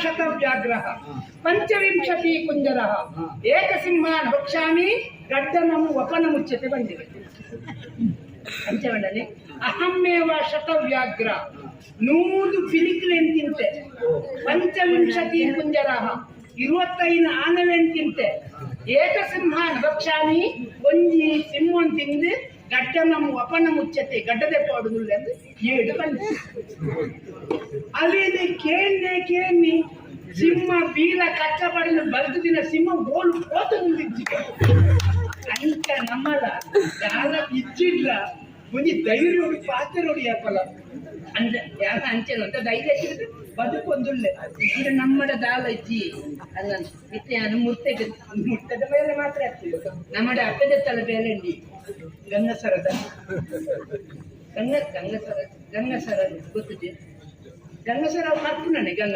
ಶತವ್ಯಾಘ್ರಃ ಪಂಚವಿಂಶತಿ ಕುಂಜರಃ ಏಕಸಿಂಹಾನ್ ಭಕ್ಷಾಮಿ ಗಡ್ಡನಂ ವಪನಮುಚ್ಯತೆ ಬಂದಿದೆ. ಪಂಚವಣ್ಣನೆ ಅಹಮ್ಮೇವ ಶತವ್ಯಾಘ್ರ 100 ಪಿಲಿಕುಲೆನ್ ತಿಂತೆ, ಪಂಚವಿಂಶತಿ ಕುಂಜರಃ 25 ಆನೆವೆನ್ ತಿಂತೆ, ಏಕಸಿಂಹಾನ್ ಭಕ್ಷಾಮಿ ಒಂಜಿ ಸಿಂಹನ್ ತಿಂದು ಗಡ್ಡನಂ ವಪನ ಮುಚ್ಚತೆ ಗಡ್ಡದೆ ಪಾಡುದಿಲ್ಲ ಎಂದು 7 ಬಂದು ಅಲ್ಲಿ ಕೇಳಿ ಸಿಂಹ ಬೀರ ಕಚ್ಚಬಡಿನ ಬಲ್ದು ದಿನ ಸಿಂಹ ಗೋಲು ಹೋತು ನಿಂತಿದ್ದ ಅಂತ ನಮ್ಮಲ್ಲ ಯಾರ ಇಚ್ಚಿಡ್ಲ ಮುಂಜಿ ಧೈರ್ಯ ನೋಡಿ ಪಾತ್ರ ನೋಡಿ ಯಾಕಲ್ಲ ಅಂದ್ರೆ ಯಾರ ಅಂಚೆನ ಅಂತ ಧೈರ್ಯ ಇಟ್ಟಿದ್ರೆ ಬದುಕೊಂದುಳ್ಳೆ ಅಂದ್ರೆ ನಮ್ಮಡ ದಾಲ ಇಚ್ಚಿ ಅಲ್ಲ ಇತ್ತೆ ಮುರ್ತದ ಮೇಲೆ ಮಾತ್ರ ಆಗ್ತದೆ ನಮ್ಮಡ ಅಕ್ಕದ ತಲ ಬೇಲೆ ಉಂಡಿ ಗಂಗಸರದ ಗಂಗಸರ ಗೊತ್ತಿದೆ ಗಂಗಸರ ಮರ್ಪು ನನಗೆ ಗಂಗಸರ